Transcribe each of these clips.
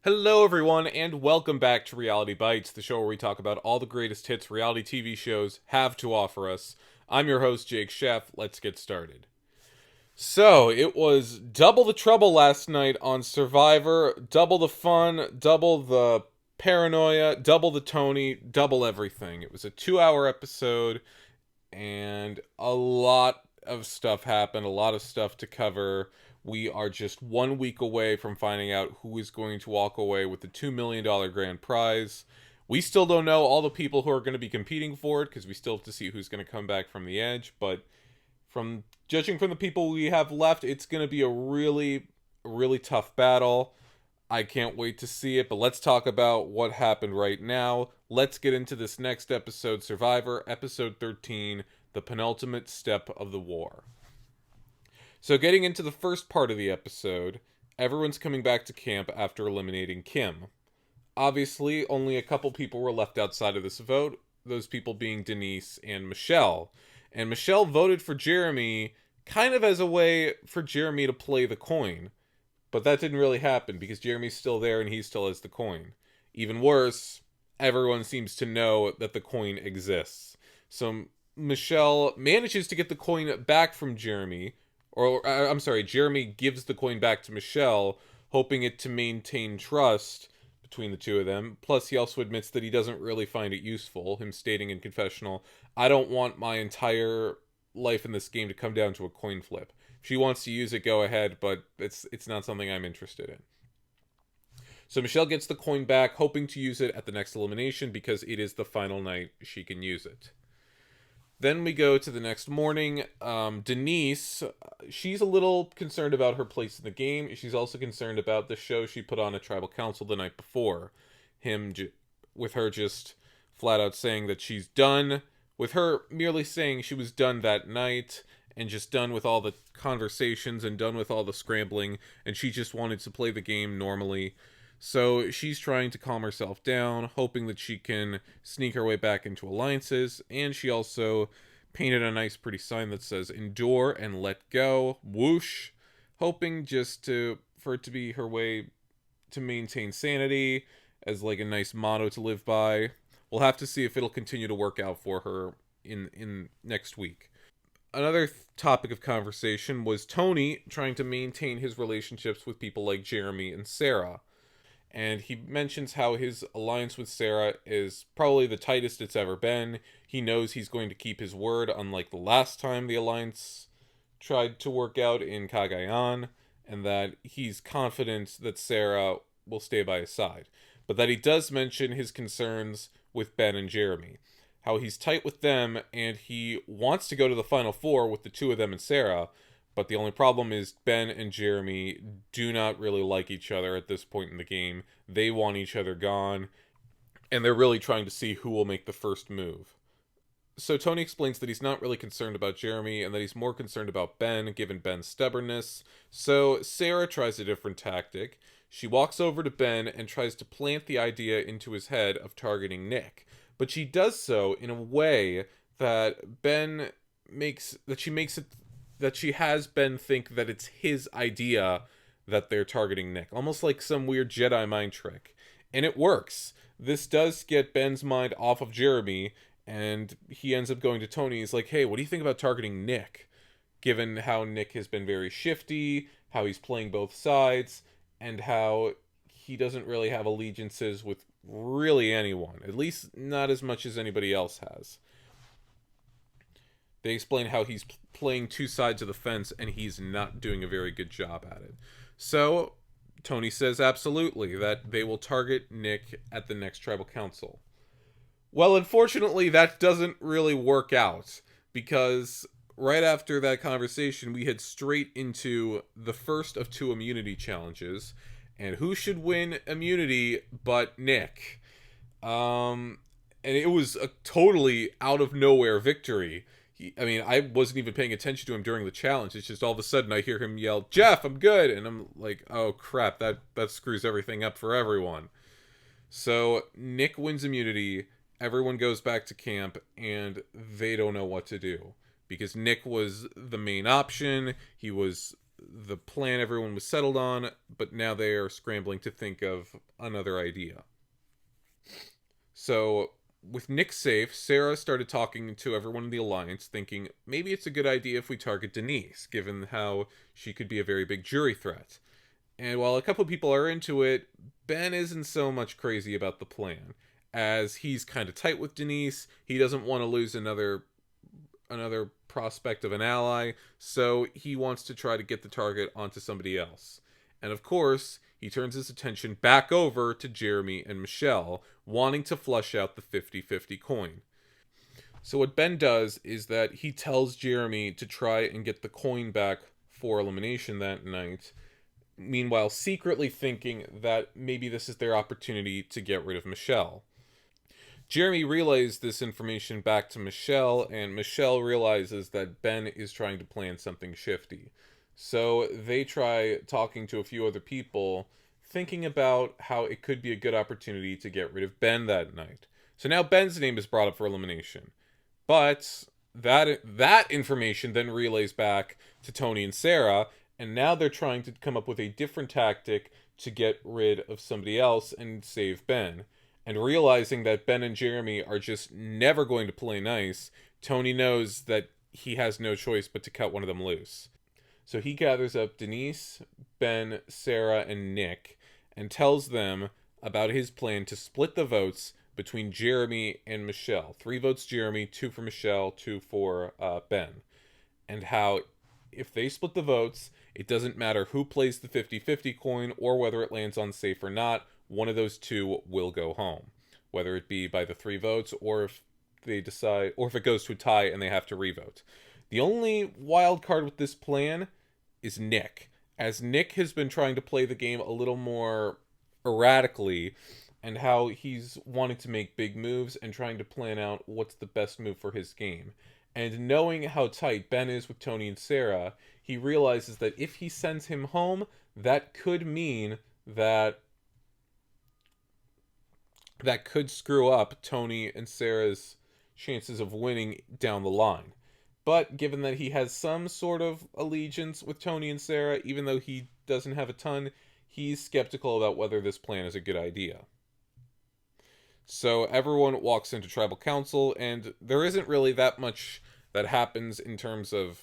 Hello, everyone, and welcome back to Reality Bites, the show where we talk about all the greatest hits reality TV shows have to offer us. I'm your host, Jake Sheff. Let's get started. So, it was double the trouble last night on Survivor, double the fun, double the paranoia, double the Tony, double everything. It was a 2 hour episode, and a lot of stuff happened, a lot of stuff to cover. We are just 1 week away from finding out who is going to walk away with the $2 million grand prize. We still don't know all the people who are going to be competing for it because we still have to see who's going to come back from the edge. But from judging from the people we have left, it's going to be a really tough battle. I can't wait to see it, but let's talk about what happened right now. Let's get into this next episode, Survivor, episode 13, the penultimate step of the war. So getting into the first part of the episode, everyone's coming back to camp after eliminating Kim. Obviously, only a couple people were left outside of this vote, those people being Denise and Michelle. And Michelle voted for Jeremy kind of as a way for Jeremy to play the coin. But that didn't really happen because Jeremy's still there and he still has the coin. Even worse, everyone seems to know that the coin exists. So Michelle manages to get the coin back from Jeremy, I'm sorry, Jeremy gives the coin back to Michelle, hoping it to maintain trust between the two of them. Plus, he also admits that he doesn't really find it useful, him stating in confessional, I don't want my entire life in this game to come down to a coin flip. If she wants to use it, go ahead, but it's not something I'm interested in. So Michelle gets the coin back, hoping to use it at the next elimination because it is the final night she can use it. Then we go to the next morning. Denise, she's a little concerned about her place in the game. She's also concerned about the show she put on at Tribal Council the night before. With her just flat out saying that she's done. With her merely saying she was done that night and just done with all the conversations and done with all the scrambling. And she just wanted to play the game normally. So she's trying to calm herself down, hoping that she can sneak her way back into alliances, and she also painted a nice pretty sign that says endure and let go, whoosh, hoping for it to be her way to maintain sanity as like a nice motto to live by. We'll have to see if it'll continue to work out for her in next week. Another topic of conversation was Tony trying to maintain his relationships with people like Jeremy and Sarah. And he mentions how his alliance with Sarah is probably the tightest it's ever been. He knows he's going to keep his word, unlike the last time the alliance tried to work out in Cagayan, and that he's confident that Sarah will stay by his side. But that he does mention his concerns with Ben and Jeremy. How he's tight with them, and he wants to go to the Final Four with the two of them and Sarah, but the only problem is Ben and Jeremy do not really like each other at this point in the game. They want each other gone, and they're really trying to see who will make the first move. So Tony explains that he's not really concerned about Jeremy, and that he's more concerned about Ben, given Ben's stubbornness. So Sarah tries a different tactic. She walks over to Ben and tries to plant the idea into his head of targeting Nick. But she does so in a way that she has Ben think that it's his idea that they're targeting Nick. Almost like some weird Jedi mind trick. And it works. This does get Ben's mind off of Jeremy, and he ends up going to Tony. He's like, hey, what do you think about targeting Nick? Given how Nick has been very shifty, how he's playing both sides, and how he doesn't really have allegiances with really anyone. At least not as much as anybody else has. They explain how he's playing two sides of the fence and he's not doing a very good job at it. So Tony says absolutely that they will target Nick at the next tribal council. Well, unfortunately, that doesn't really work out because right after that conversation, we head straight into the first of two immunity challenges. And who should win immunity but Nick? And it was a totally out of nowhere victory. I wasn't even paying attention to him during the challenge. It's just all of a sudden I hear him yell, Jeff, I'm good. And I'm like, oh crap, that screws everything up for everyone. So Nick wins immunity. Everyone goes back to camp and they don't know what to do. Because Nick was the main option. He was the plan everyone was settled on, but now they are scrambling to think of another idea. So, with Nick safe, Sarah started talking to everyone in the Alliance, thinking maybe it's a good idea if we target Denise, given how she could be a very big jury threat. And while a couple people are into it, Ben isn't so much crazy about the plan, as he's kind of tight with Denise. He doesn't want to lose another prospect of an ally, so he wants to try to get the target onto somebody else. And of course, he turns his attention back over to Jeremy and Michelle, wanting to flush out the 50-50 coin. So what Ben does is that he tells Jeremy to try and get the coin back for elimination that night, meanwhile secretly thinking that maybe this is their opportunity to get rid of Michelle. Jeremy relays this information back to Michelle, and Michelle realizes that Ben is trying to plan something shifty. So they try talking to a few other people, thinking about how it could be a good opportunity to get rid of Ben that night. So now Ben's name is brought up for elimination. But that information then relays back to Tony and Sarah, and now they're trying to come up with a different tactic to get rid of somebody else and save Ben. And realizing that Ben and Jeremy are just never going to play nice, Tony knows that he has no choice but to cut one of them loose. So he gathers up Denise, Ben, Sarah, and Nick, and tells them about his plan to split the votes between Jeremy and Michelle. 3 votes Jeremy, 2 for Michelle, 2 for Ben. And how if they split the votes, it doesn't matter who plays the 50-50 coin or whether it lands on safe or not, one of those two will go home. Whether it be by the 3 votes or if they decide, or if it goes to a tie and they have to revote. The only wild card with this plan is Nick, as Nick has been trying to play the game a little more erratically, and how he's wanting to make big moves and trying to plan out what's the best move for his game. And knowing how tight Ben is with Tony and Sarah, he realizes that if he sends him home, that could mean that could screw up Tony and Sarah's chances of winning down the line. But given that he has some sort of allegiance with Tony and Sarah, even though he doesn't have a ton, he's skeptical about whether this plan is a good idea. So everyone walks into tribal council, and there isn't really that much that happens in terms of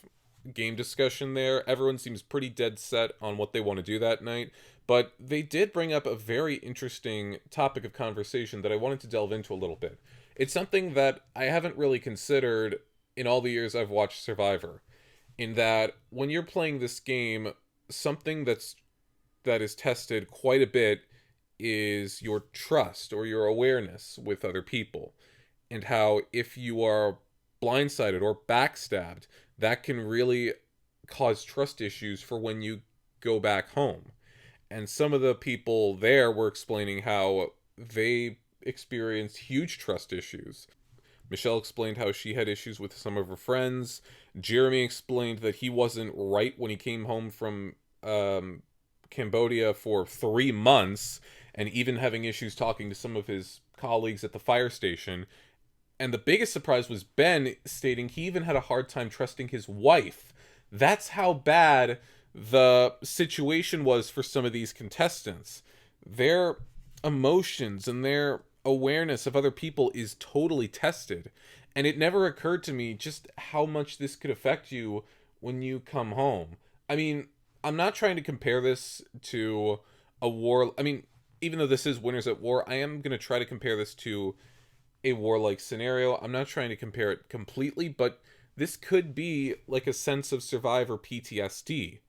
game discussion there. Everyone seems pretty dead set on what they want to do that night, but they did bring up a very interesting topic of conversation that I wanted to delve into a little bit. It's something that I haven't really considered in all the years I've watched Survivor, in that when you're playing this game, something that is tested quite a bit is your trust or your awareness with other people, and how if you are blindsided or backstabbed, that can really cause trust issues for when you go back home. And some of the people there were explaining how they experienced huge trust issues. Michelle explained how she had issues with some of her friends. Jeremy explained that he wasn't right when he came home from Cambodia for 3 months, and even having issues talking to some of his colleagues at the fire station. And the biggest surprise was Ben stating he even had a hard time trusting his wife. That's how bad the situation was for some of these contestants. Their emotions and their awareness of other people is totally tested. And it never occurred to me just how much this could affect you when you come home. I mean, I'm not trying to compare this to a war. I mean, even though this is Winners at War, I am going to try to compare this to a war-like scenario. I'm not trying to compare it completely, but this could be like a sense of Survivor PTSD.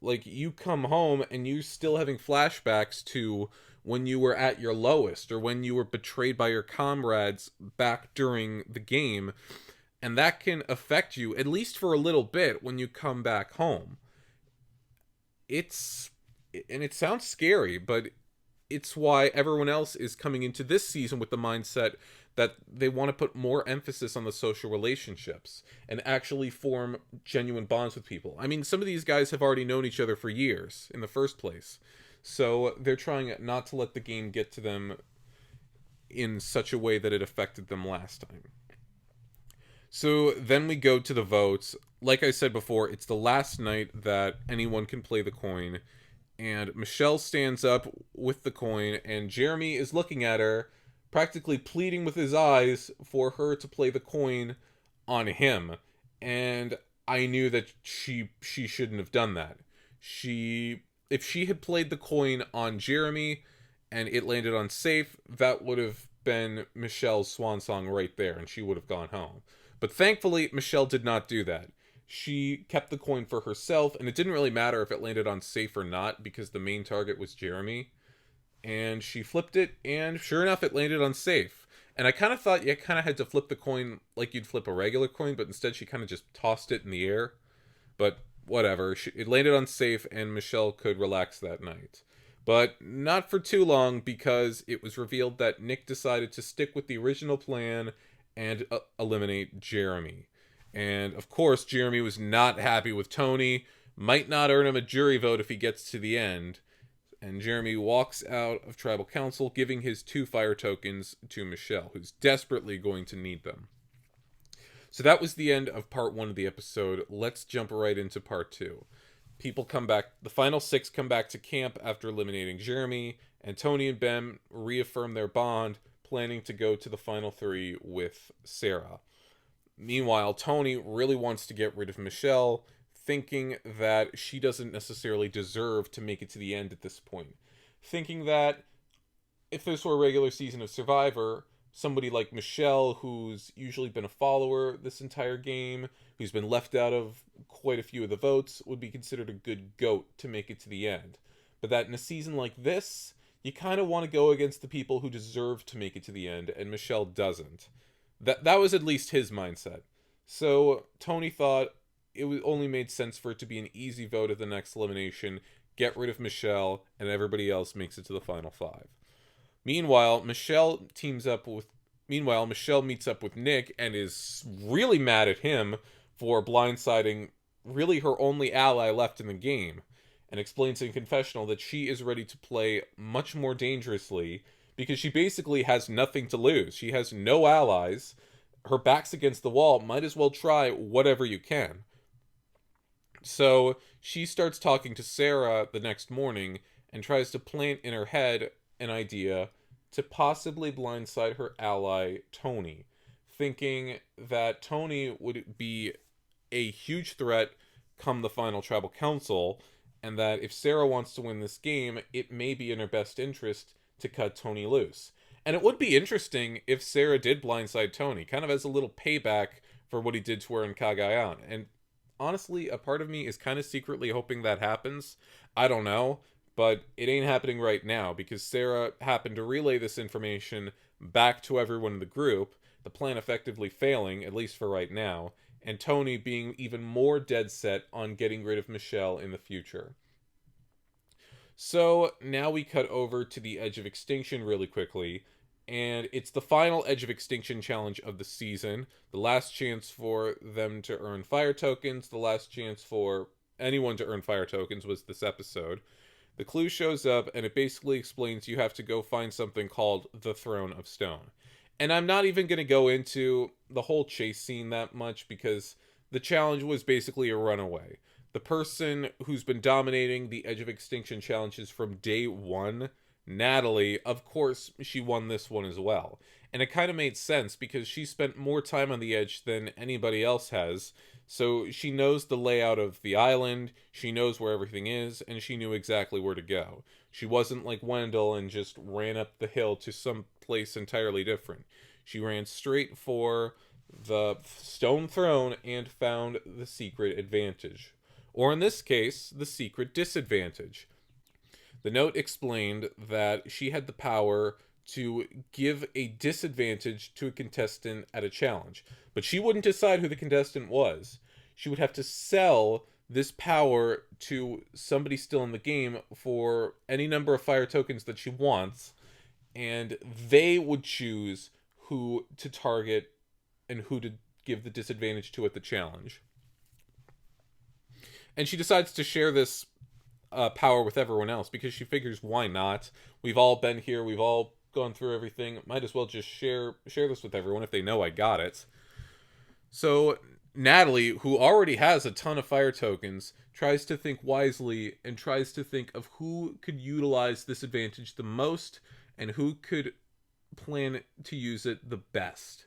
Like, you come home and you're still having flashbacks to when you were at your lowest, or when you were betrayed by your comrades back during the game, and that can affect you, at least for a little bit, when you come back home. And it sounds scary, but it's why everyone else is coming into this season with the mindset that they want to put more emphasis on the social relationships and actually form genuine bonds with people. I mean, some of these guys have already known each other for years in the first place. So they're trying not to let the game get to them in such a way that it affected them last time. So then we go to the votes. Like I said before, it's the last night that anyone can play the coin. And Michelle stands up with the coin, and Jeremy is looking at her, practically pleading with his eyes for her to play the coin on him. And I knew that she shouldn't have done that. If she had played the coin on Jeremy and it landed on safe, that would have been Michelle's swan song right there, and she would have gone home. But thankfully, Michelle did not do that. She kept the coin for herself, and it didn't really matter if it landed on safe or not, because the main target was Jeremy. And she flipped it, and sure enough, it landed on safe. And I kind of thought you kind of had to flip the coin like you'd flip a regular coin, but instead she kind of just tossed it in the air. But whatever, it landed on safe, and Michelle could relax that night. But not for too long, because it was revealed that Nick decided to stick with the original plan and eliminate Jeremy. And of course, Jeremy was not happy with Tony, might not earn him a jury vote if he gets to the end. And Jeremy walks out of Tribal Council, giving his 2 fire tokens to Michelle, who's desperately going to need them. So that was the end of part 1 of the episode. Let's jump right into part 2. People come back, the final 6 come back to camp after eliminating Jeremy, and Tony and Ben reaffirm their bond, planning to go to the final 3 with Sarah. Meanwhile, Tony really wants to get rid of Michelle, thinking that she doesn't necessarily deserve to make it to the end at this point. Thinking that if this were a regular season of Survivor, somebody like Michelle, who's usually been a follower this entire game, who's been left out of quite a few of the votes, would be considered a good GOAT to make it to the end. But that in a season like this, you kind of want to go against the people who deserve to make it to the end, and Michelle doesn't. That was at least his mindset. So Tony thought it only made sense for it to be an easy vote at the next elimination, get rid of Michelle, and everybody else makes it to the final 5. Meanwhile, Michelle meets up with Nick and is really mad at him for blindsiding really her only ally left in the game, and explains in confessional that she is ready to play much more dangerously because she basically has nothing to lose. She has no allies. Her back's against the wall. Might as well try whatever you can. So she starts talking to Sarah the next morning and tries to plant in her head an idea to possibly blindside her ally, Tony, thinking that Tony would be a huge threat come the final Tribal Council, and that if Sarah wants to win this game, it may be in her best interest to cut Tony loose. And it would be interesting if Sarah did blindside Tony, kind of as a little payback for what he did to her in Cagayan. And honestly, a part of me is kind of secretly hoping that happens. I don't know, but it ain't happening right now because Sarah happened to relay this information back to everyone in the group, the plan effectively failing, at least for right now, and Tony being even more dead set on getting rid of Michelle in the future. So now we cut over to the Edge of Extinction really quickly, and it's the final Edge of Extinction challenge of the season. The last chance for them to earn fire tokens, the last chance for anyone to earn fire tokens was this episode. The clue shows up, and it basically explains you have to go find something called the Throne of Stone. And I'm not even going to go into the whole chase scene that much because the challenge was basically a runaway. The person who's been dominating the Edge of Extinction challenges from day 1, Natalie, of course, she won this one as well. And it kind of made sense because she spent more time on the Edge than anybody else has. So she knows the layout of the island, she knows where everything is, and she knew exactly where to go. She wasn't like Wendell and just ran up the hill to some place entirely different. She ran straight for the stone throne and found the secret advantage. Or in this case, the secret disadvantage. The note explained that she had the power to give a disadvantage to a contestant at a challenge. But she wouldn't decide who the contestant was. She would have to sell this power to somebody still in the game for any number of fire tokens that she wants, and they would choose who to target and who to give the disadvantage to at the challenge. And she decides to share this power with everyone else because she figures, why not? We've all been here, we've all gone through everything, might as well just share this with everyone if they know I got it. So Natalie, who already has a ton of fire tokens, tries to think wisely and tries to think of who could utilize this advantage the most and who could plan to use it the best.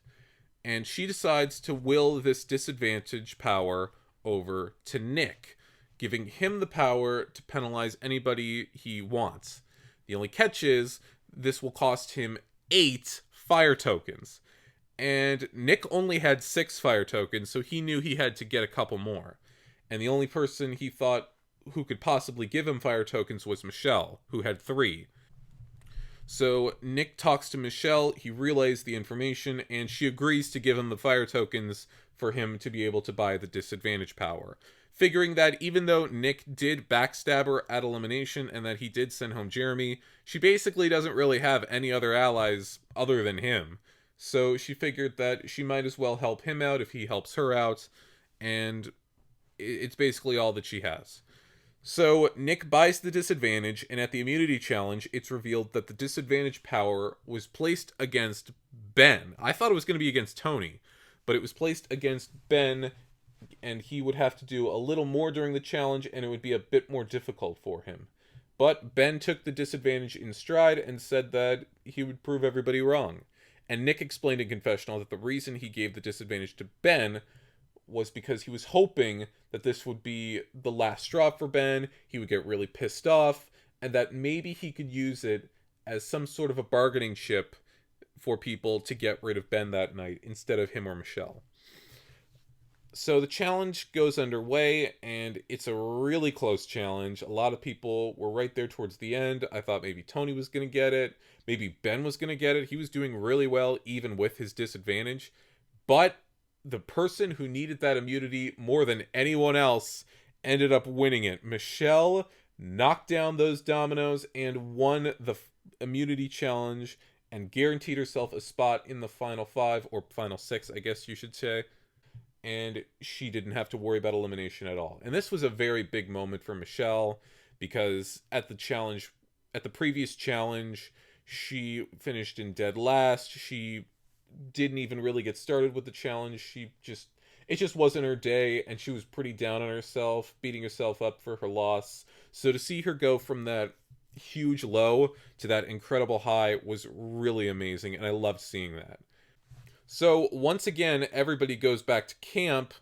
And she decides to will this disadvantage power over to Nick, giving him the power to penalize anybody he wants. The only catch is this will cost him 8 fire tokens. And Nick only had 6 fire tokens, so he knew he had to get a couple more. And the only person he thought who could possibly give him fire tokens was Michelle, who had 3. So Nick talks to Michelle, he relays the information, and she agrees to give him the fire tokens for him to be able to buy the disadvantage power. Figuring that even though Nick did backstab her at elimination and that he did send home Jeremy, she basically doesn't really have any other allies other than him. So she figured that she might as well help him out if he helps her out, and it's basically all that she has. So Nick buys the disadvantage, and at the immunity challenge, it's revealed that the disadvantage power was placed against Ben. I thought it was going to be against Tony, but it was placed against Ben, and he would have to do a little more during the challenge, and it would be a bit more difficult for him. But Ben took the disadvantage in stride and said that he would prove everybody wrong. And Nick explained in confessional that the reason he gave the disadvantage to Ben was because he was hoping that this would be the last straw for Ben, he would get really pissed off, and that maybe he could use it as some sort of a bargaining chip for people to get rid of Ben that night instead of him or Michelle. So the challenge goes underway, and it's a really close challenge. A lot of people were right there towards the end. I thought maybe Tony was going to get it. Maybe Ben was going to get it. He was doing really well, even with his disadvantage. But the person who needed that immunity more than anyone else ended up winning it. Michelle knocked down those dominoes and won the immunity challenge and guaranteed herself a spot in the final 5, or final 6, I guess you should say. And she didn't have to worry about elimination at all. And this was a very big moment for Michelle, because at the previous challenge, she finished in dead last. She didn't even really get started with the challenge. It just wasn't her day, and she was pretty down on herself, beating herself up for her loss. So to see her go from that huge low to that incredible high was really amazing, and I loved seeing that. So once again, everybody goes back to camp,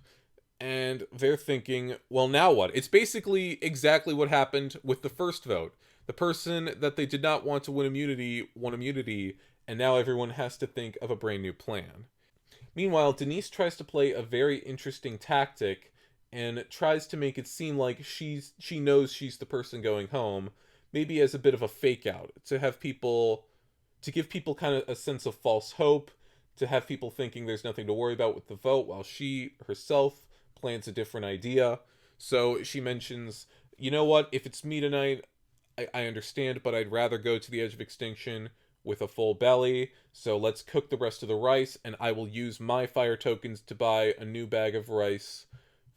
and they're thinking, well, now what? It's basically exactly what happened with the first vote. The person that they did not want to win immunity won immunity, and now everyone has to think of a brand new plan. Meanwhile, Denise tries to play a very interesting tactic and tries to make it seem like she knows she's the person going home, maybe as a bit of a fake out, to give people kind of a sense of false hope, to have people thinking there's nothing to worry about with the vote, while she herself plans a different idea. So she mentions, you know what, if it's me tonight, I understand, but I'd rather go to the edge of extinction with a full belly, so let's cook the rest of the rice, and I will use my fire tokens to buy a new bag of rice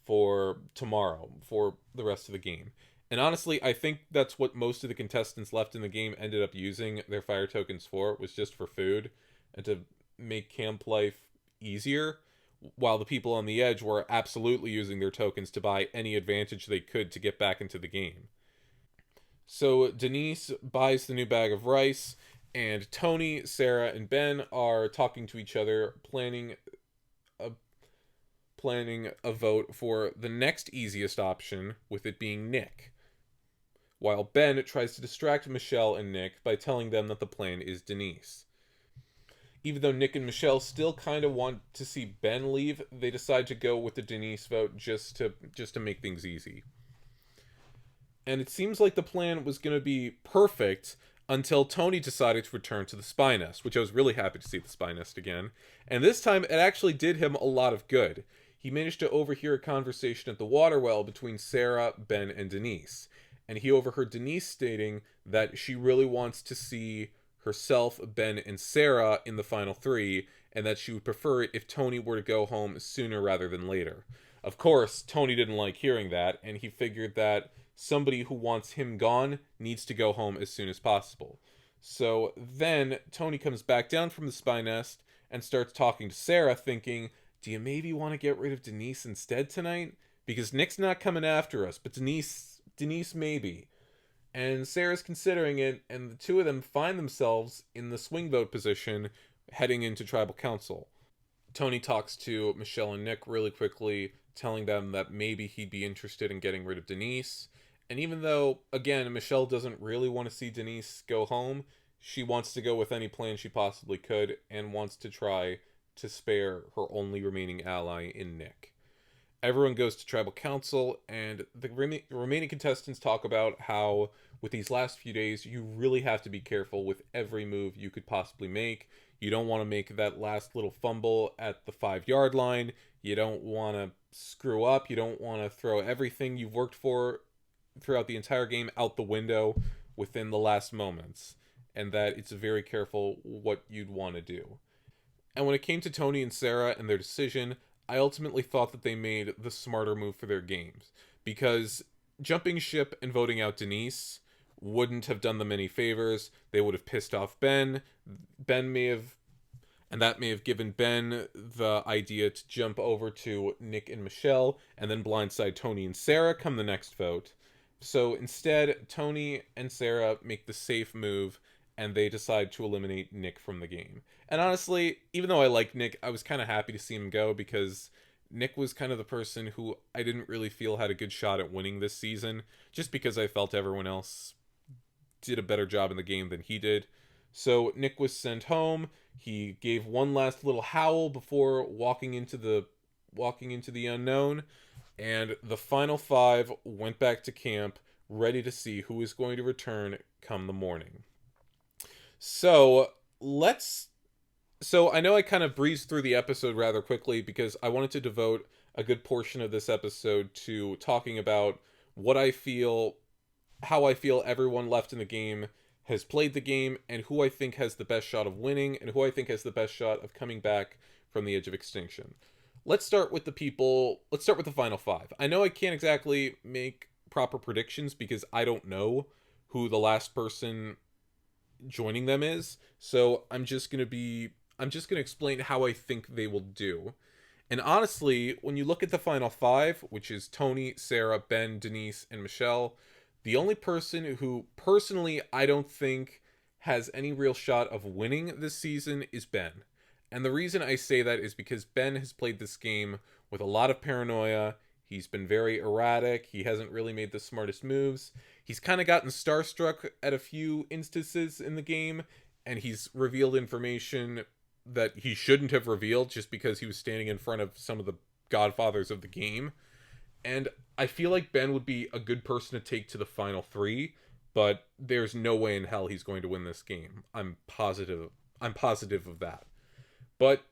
for tomorrow, for the rest of the game. And honestly, I think that's what most of the contestants left in the game ended up using their fire tokens for, was just for food, and to make camp life easier, while the people on the edge were absolutely using their tokens to buy any advantage they could to get back into the game. So Denise buys the new bag of rice, and Tony, Sarah, and Ben are talking to each other, planning a vote for the next easiest option, with it being Nick, while Ben tries to distract Michelle and Nick by telling them that the plan is Denise. Even though Nick and Michelle still kind of want to see Ben leave, they decide to go with the Denise vote just to make things easy. And it seems like the plan was going to be perfect until Tony decided to return to the SpyNest, which I was really happy to see the SpyNest again. And this time, it actually did him a lot of good. He managed to overhear a conversation at the water well between Sarah, Ben, and Denise. And he overheard Denise stating that she really wants to see herself, Ben, and Sarah in the final 3, and that she would prefer it if Tony were to go home sooner rather than later. Of course, Tony didn't like hearing that, and he figured that somebody who wants him gone needs to go home as soon as possible. So then Tony comes back down from the SpyNest and starts talking to Sarah, thinking, do you maybe want to get rid of Denise instead tonight? Because Nick's not coming after us, but Denise maybe. And Sarah's considering it, and the two of them find themselves in the swing vote position heading into tribal council. Tony talks to Michelle and Nick really quickly, telling them that maybe he'd be interested in getting rid of Denise. And even though, again, Michelle doesn't really want to see Denise go home, she wants to go with any plan she possibly could and wants to try to spare her only remaining ally in Nick. Everyone goes to tribal council, and the remaining contestants talk about how, with these last few days, you really have to be careful with every move you could possibly make. You don't want to make that last little fumble at the 5-yard line. You don't want to screw up. You don't want to throw everything you've worked for throughout the entire game out the window within the last moments. And that it's very careful what you'd want to do. And when it came to Tony and Sarah and their decision, I ultimately thought that they made the smarter move for their games. Because jumping ship and voting out Denise wouldn't have done them any favors. They would have pissed off Ben. And that may have given Ben the idea to jump over to Nick and Michelle and then blindside Tony and Sarah come the next vote. So instead, Tony and Sarah make the safe move and they decide to eliminate Nick from the game. And honestly, even though I like Nick, I was kind of happy to see him go because Nick was kind of the person who I didn't really feel had a good shot at winning this season, just because I felt everyone else did a better job in the game than he did. So Nick was sent home. He gave one last little howl before walking into the unknown, and the final 5 went back to camp, ready to see who is going to return come the morning. So I know I kind of breezed through the episode rather quickly because I wanted to devote a good portion of this episode to talking about how I feel everyone left in the game has played the game, and who I think has the best shot of winning, and who I think has the best shot of coming back from the edge of extinction. Let's start with the final 5. I know I can't exactly make proper predictions because I don't know who the last person joining them is, so I'm just gonna explain how I think they will do. And honestly, when you look at the final 5, which is Tony, Sarah, Ben, Denise, and Michelle, the only person who personally I don't think has any real shot of winning this season is Ben. And the reason I say that is because Ben has played this game with a lot of paranoia. He's been very erratic. He hasn't really made the smartest moves. He's kind of gotten starstruck at a few instances in the game, and he's revealed information that he shouldn't have revealed just because he was standing in front of some of the godfathers of the game. And I feel like Ben would be a good person to take to the final 3, but there's no way in hell he's going to win this game. I'm positive of that. But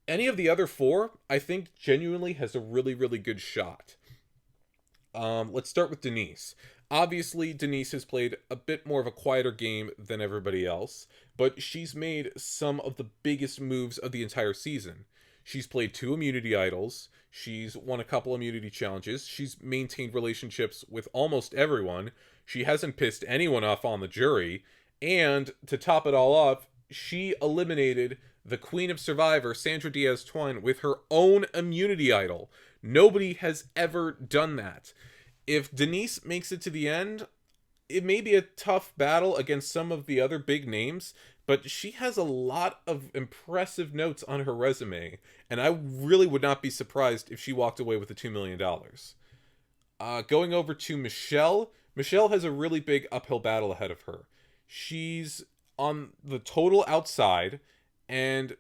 any of the other 4, I think genuinely has a really, really good shot. Let's start with Denise. Obviously, Denise has played a bit more of a quieter game than everybody else, but she's made some of the biggest moves of the entire season. She's played 2 immunity idols, she's won a couple immunity challenges, she's maintained relationships with almost everyone, she hasn't pissed anyone off on the jury, and to top it all off, she eliminated the Queen of Survivor, Sandra Diaz-Twine, with her own immunity idol. Nobody has ever done that. If Denise makes it to the end, it may be a tough battle against some of the other big names, but she has a lot of impressive notes on her resume, and I really would not be surprised if she walked away with the $2 million. Going over to Michelle. Michelle has a really big uphill battle ahead of her. She's on the total outside, and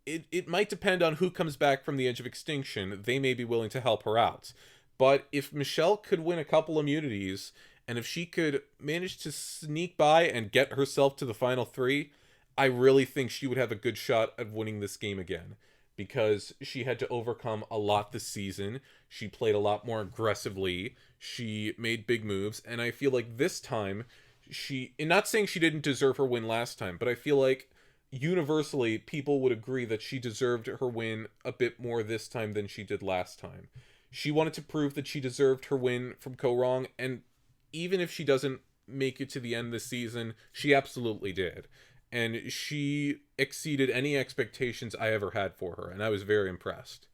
it might depend on who comes back from the edge of extinction. They may be willing to help her out. But if Michelle could win a couple immunities, and if she could manage to sneak by and get herself to the final 3, I really think she would have a good shot at winning this game again. Because she had to overcome a lot this season. She played a lot more aggressively. She made big moves. And I feel like this time, and not saying she didn't deserve her win last time, but I feel like universally people would agree that she deserved her win a bit more this time than she did last time. She wanted to prove that she deserved her win from Ko Wrong, and even if she doesn't make it to the end this season, she absolutely did. And she exceeded any expectations I ever had for her, and I was very impressed.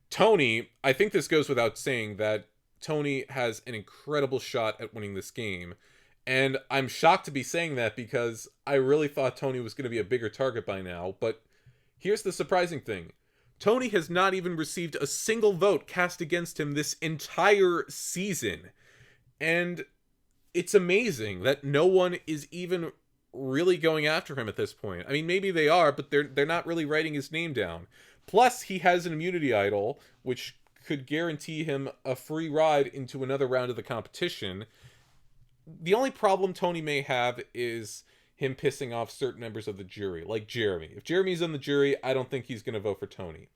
Tony, I think this goes without saying that Tony has an incredible shot at winning this game. And I'm shocked to be saying that because I really thought Tony was going to be a bigger target by now. But here's the surprising thing. Tony has not even received a single vote cast against him this entire season. And it's amazing that no one is even really going after him at this point. I mean, maybe they are, but they're not really writing his name down. Plus, he has an immunity idol, which could guarantee him a free ride into another round of the competition. The only problem Tony may have is him pissing off certain members of the jury, like Jeremy. If Jeremy's on the jury, I don't think he's going to vote for Tony.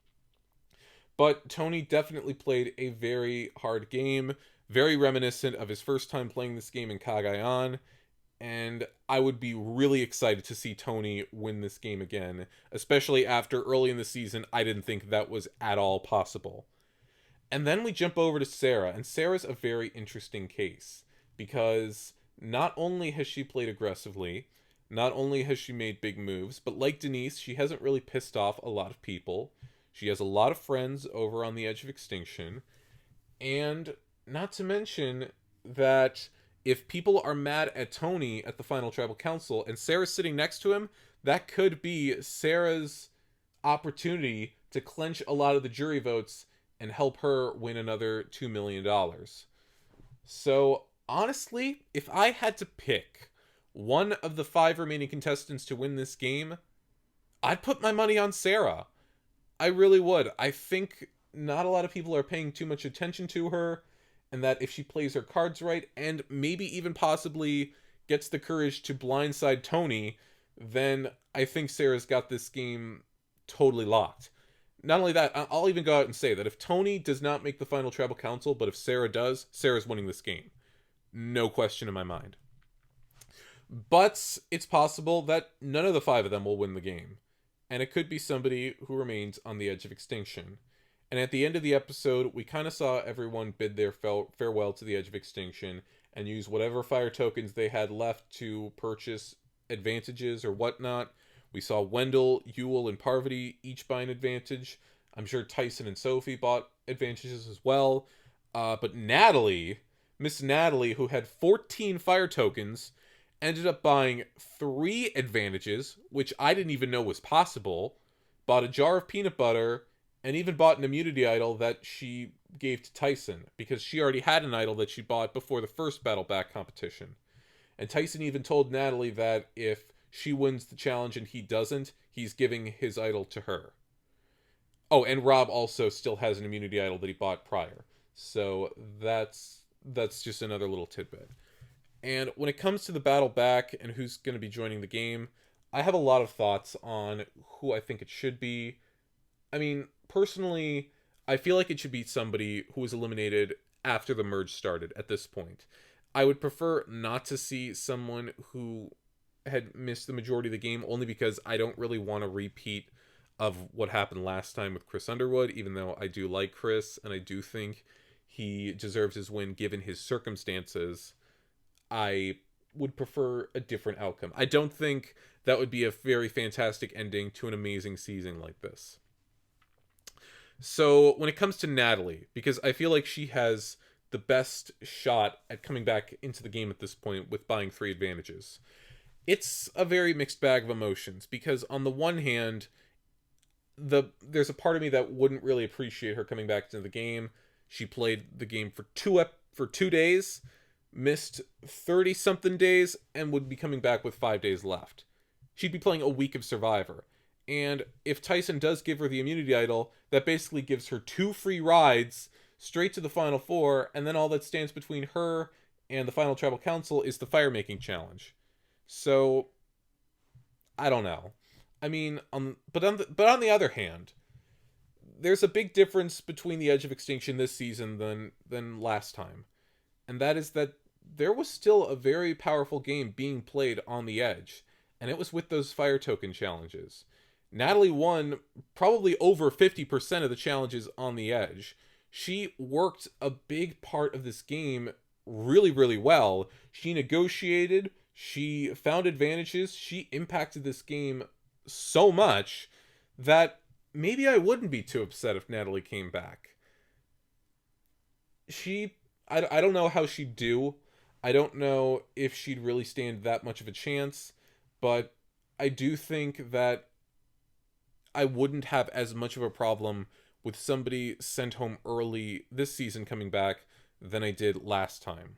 But Tony definitely played a very hard game, very reminiscent of his first time playing this game in Cagayan, and I would be really excited to see Tony win this game again, especially after early in the season I didn't think that was at all possible. And then we jump over to Sarah, and Sarah's a very interesting case, because not only has she played aggressively, not only has she made big moves, but like Denise, she hasn't really pissed off a lot of people. She has a lot of friends over on the edge of extinction, and not to mention that if people are mad at Tony at the final tribal council and Sarah's sitting next to him, that could be Sarah's opportunity to clench a lot of the jury votes and help her win another $2 million. So, honestly, if I had to pick one of the 5 remaining contestants to win this game, I'd put my money on Sarah. I really would. I think not a lot of people are paying too much attention to her, and that if she plays her cards right, and maybe even possibly gets the courage to blindside Tony, then I think Sarah's got this game totally locked. Not only that, I'll even go out and say that if Tony does not make the final tribal council, but if Sarah does, Sarah's winning this game. No question in my mind. But it's possible that none of the 5 of them will win the game. And it could be somebody who remains on the edge of extinction. And at the end of the episode, we kind of saw everyone bid their farewell to the edge of extinction and use whatever fire tokens they had left to purchase advantages or whatnot. We saw Wendell, Yule, and Parvati each buy an advantage. I'm sure Tyson and Sophie bought advantages as well. But Natalie, Miss Natalie, who had 14 fire tokens, ended up buying 3 advantages, which I didn't even know was possible, bought a jar of peanut butter, and even bought an immunity idol that she gave to Tyson, because she already had an idol that she bought before the first Battle Back competition. And Tyson even told Natalie that if she wins the challenge and he doesn't, he's giving his idol to her. Oh, and Rob also still has an immunity idol that he bought prior. So that's just another little tidbit. And when it comes to the Battle Back and who's going to be joining the game, I have a lot of thoughts on who I think it should be. I mean, personally, I feel like it should be somebody who was eliminated after the merge started at this point. I would prefer not to see someone who had missed the majority of the game, only because I don't really want a repeat of what happened last time with Chris Underwood, even though I do like Chris and I do think he deserves his win given his circumstances. I would prefer a different outcome. I don't think that would be a very fantastic ending to an amazing season like this. So when it comes to Natalie, because I feel like she has the best shot at coming back into the game at this point with buying 3 advantages, it's a very mixed bag of emotions, because on the one hand, there's a part of me that wouldn't really appreciate her coming back into the game. She played the game for 2 days, missed 30-something days, and would be coming back with 5 days left. She'd be playing a week of Survivor. And if Tyson does give her the immunity idol, that basically gives her 2 free rides straight to the Final Four, and then all that stands between her and the Final Tribal Council is the fire-making challenge. So, I don't know. I mean, but on the other hand, there's a big difference between the Edge of Extinction this season than last time. And that is that there was still a very powerful game being played on the Edge, and it was with those fire token challenges. Natalie won probably over 50% of the challenges on the Edge. She worked a big part of this game really, really well. She negotiated, she found advantages, she impacted this game so much that maybe I wouldn't be too upset if Natalie came back. She, I don't know how she'd do. I don't know if she'd really stand that much of a chance, but I do think that I wouldn't have as much of a problem with somebody sent home early this season coming back than I did last time.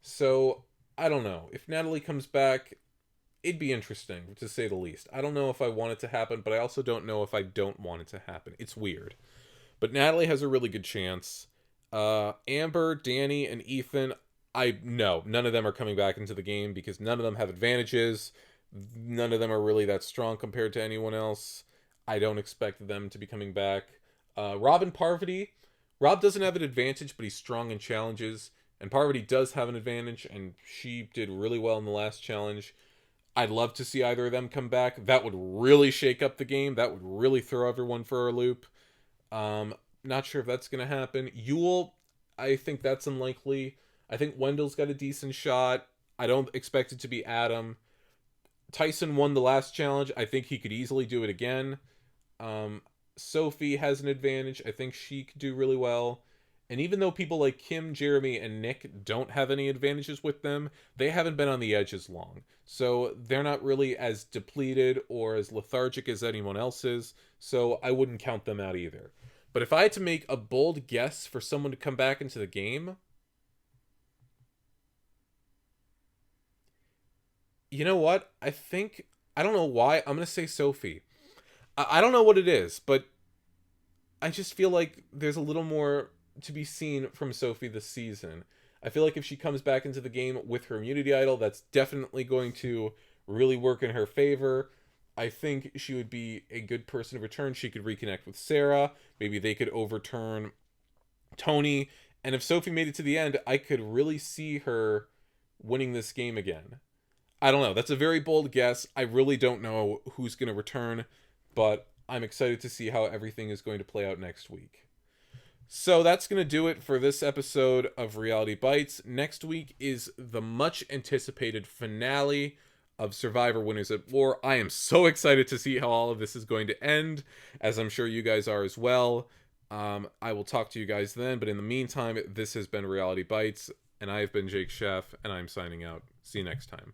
So, I don't know. If Natalie comes back, it'd be interesting, to say the least. I don't know if I want it to happen, but I also don't know if I don't want it to happen. It's weird. But Natalie has a really good chance. Amber, Danny, and Ethan, I know none of them are coming back into the game because none of them have advantages. None of them are really that strong compared to anyone else. I don't expect them to be coming back. Rob and Parvati. Rob doesn't have an advantage, but he's strong in challenges. And Parvati does have an advantage, and she did really well in the last challenge. I'd love to see either of them come back. That would really shake up the game. That would really throw everyone for a loop. Not sure if that's going to happen. Yule, I think that's unlikely. I think Wendell's got a decent shot. I don't expect it to be Adam. Tyson won the last challenge. I think he could easily do it again. Sophie has an advantage. I think she could do really well. And even though people like Kim, Jeremy, and Nick don't have any advantages with them, they haven't been on the edge as long. So they're not really as depleted or as lethargic as anyone else is. So I wouldn't count them out either. But if I had to make a bold guess for someone to come back into the game, you know what? I don't know why, I'm going to say Sophie. I don't know what it is, but I just feel like there's a little more to be seen from Sophie this season. I feel like if she comes back into the game with her immunity idol, that's definitely going to really work in her favor. I think she would be a good person to return. She could reconnect with Sarah. Maybe they could overturn Tony. And if Sophie made it to the end, I could really see her winning this game again. I don't know. That's a very bold guess. I really don't know who's going to return, but I'm excited to see how everything is going to play out next week. So that's going to do it for this episode of Reality Bites. Next week is the much anticipated finale of Survivor Winners at War. I am so excited to see how all of this is going to end, as I'm sure you guys are as well. I will talk to you guys then, but in the meantime, this has been Reality Bites, and I have been Jake Sheff, and I'm signing out. See you next time.